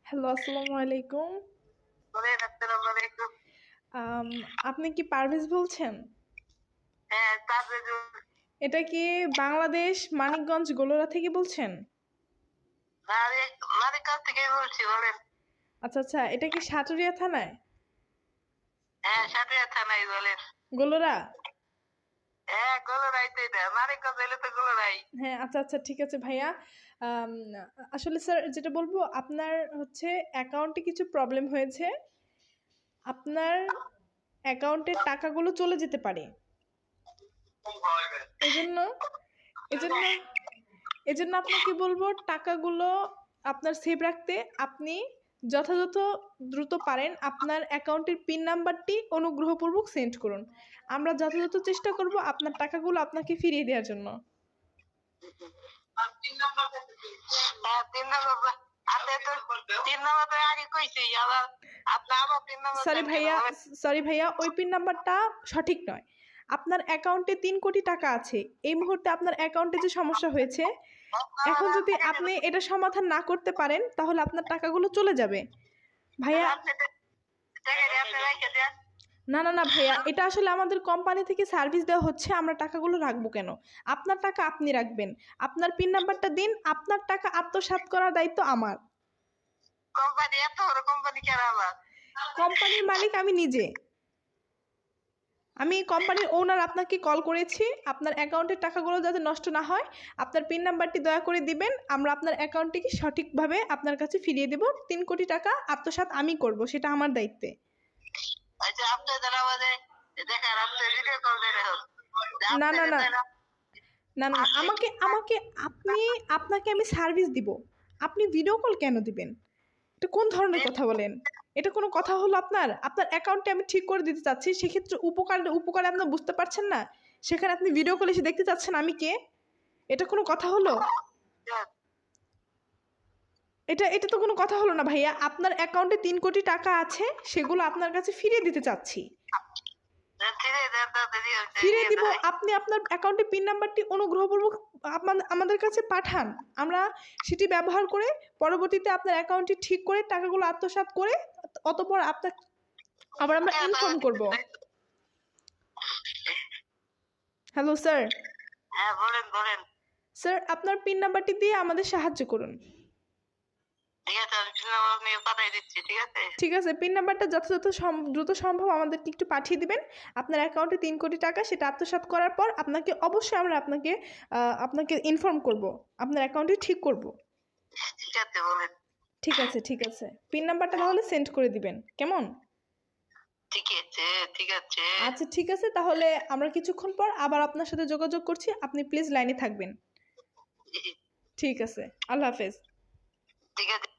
Hello, আসসালামু আলাইকুম। আসসালামু আলাইকুম। আম আপনি কি পারভেজ বলছেন? হ্যাঁ, তারপরে এটা কি বাংলাদেশ মানিকগঞ্জ গোলরা থেকে বলছেন? মানিকগঞ্জ থেকে বলছি, বলেন। আচ্ছা, আচ্ছা। এটা কি সাটুরিয়া থানায়? হ্যাঁ, সাথিয়া থানায়, বলেন। গোলরা? হ্যাঁ, গোলরাই তো এটা। মানিকগঞ্জ এলে তো গোলরাই। হ্যাঁ, আচ্ছা, আচ্ছা, ঠিক আছে ভাইয়া। আম আসলে স্যার যেটা বলবো আপনার হচ্ছে অ্যাকাউন্টে কিছু প্রবলেম হয়েছে। আপনার অ্যাকাউন্টের টাকাগুলো চলে যেতে পারে। এজন্য এজন্য এজন্য আপনাকে বলবো টাকাগুলো আপনার সেভ রাখতে আপনি যথাযথ দ্রুত পারেন আপনার অ্যাকাউন্টের পিন নাম্বারটি অনুগ্রহপূর্বক সেন্ড করুন। আমরা যথাযথ চেষ্টা করব আপনার টাকাগুলো আপনাকে ফিরিয়ে দেওয়ার জন্য। হ্যাঁ, 3 নম্বর। আপনি তো 3 নম্বর আগে কইছি, আবার আপনি আবার 3 নম্বর সরি ভাইয়া, ওই পিন নাম্বারটা সঠিক নয়। আপনার অ্যাকাউন্টে ৩ কোটি টাকা আছে। এই মুহূর্তে আপনার অ্যাকাউন্টে যে সমস্যা হয়েছে, এখন যদি আপনি এটা সমাধান না করতে পারেন তাহলে আপনার টাকাগুলো চলে যাবে। ভাইয়া, না, না, না ভাইয়া, এটা আসলে আমাদের কোম্পানি থেকে সার্ভিস দেওয়া হচ্ছে, আমরা টাকাগুলো রাখবো কেন? আপনার টাকা আপনি রাখবেন। আপনার পিন নাম্বারটা দিন, আপনার টাকা আত্মসাৎ করার দায়িত্ব আমার। কোম্পানি এত বড় কোম্পানি কেন আবার? কোম্পানির মালিক আমি নিজে। আমি কোম্পানির ওনার, আপনাকে কল করেছি। আপনার অ্যাকাউন্টের টাকাগুলো যাতে নষ্ট না হয়, আপনার পিন নাম্বারটি দয়া করে দিবেন। আমরা আপনার অ্যাকাউন্টটিকে সঠিকভাবে আপনার কাছে ফিরিয়ে দেব। ৩ কোটি টাকা আত্মসাৎ আমি করব, সেটা আমার দায়িত্বে। আচ্ছা, আপনি তাহলে আমাদের দেখেন, আপনি ভিডিও কল করে হোক। না, না, না, না, না, আমাকে আমাকে আপনাকে আমি সার্ভিস দিব। আপনি ভিডিও কল কেন দিবেন? এটা কোন ধরনের কথা বলেন? এটা কোনো কথা হলো আপনার? আপনার অ্যাকাউন্টে আমি ঠিক করে দিতে চাচ্ছি, সেক্ষেত্রে উপকারে আপনার বুঝতে পারছেন না? সেখানে আপনি ভিডিও কল এসে দেখতে চাচ্ছেন আমি কে? এটা কোনো কথা হলো? এটা তো কোনো কথা হলো না ভাইয়া। আপনার অ্যাকাউন্টে ৩ কোটি টাকা আছে, সেগুলো আপনার কাছে ফিরিয়ে দিতে চাচ্ছি। ফিরিয়ে দিব। আপনি আপনার অ্যাকাউন্টে পিন নাম্বারটি অনুগ্রহপূর্বক আমাদের কাছে পাঠান। আমরা সেটি ব্যবহার করে পরবর্তীতে আপনার অ্যাকাউন্টটি ঠিক করে টাকাগুলো আত্মসাৎ করে অতঃপর আবার আমরা ইনফর্ম করব। Hello sir. হ্যাঁ, বলেন বলেন। স্যার, আপনার পিন নাম্বারটি দিয়ে আমাদের সাহায্য করুন। ঠিক আছে, আমি 3 নম্বর নিয়ে পাঠাই দিচ্ছি। ঠিক আছে, ঠিক আছে, পিন নাম্বারটা যথাযথ দ্রুত সম্ভব আমাদেরকে একটু পাঠিয়ে দিবেন। আপনার অ্যাকাউন্টে ৩ কোটি টাকা, সেটা আত্মসাৎ করার পর আপনাকে অবশ্যই আমরা আপনাকে ইনফর্ম করব, আপনার অ্যাকাউন্টটি ঠিক করব। ঠিক আছে, বলেন। ঠিক আছে, ঠিক আছে। পিন নাম্বারটা তাহলে সেন্ড করে দিবেন, কেমন? ঠিক আছে, ঠিক আছে। আচ্ছা, ঠিক আছে, তাহলে আমরা কিছুক্ষণ পর আবার আপনার সাথে যোগাযোগ করছি। আপনি প্লিজ লাইনে থাকবেন। ঠিক আছে, আল্লাহ হাফেজ। ঠিক আছে।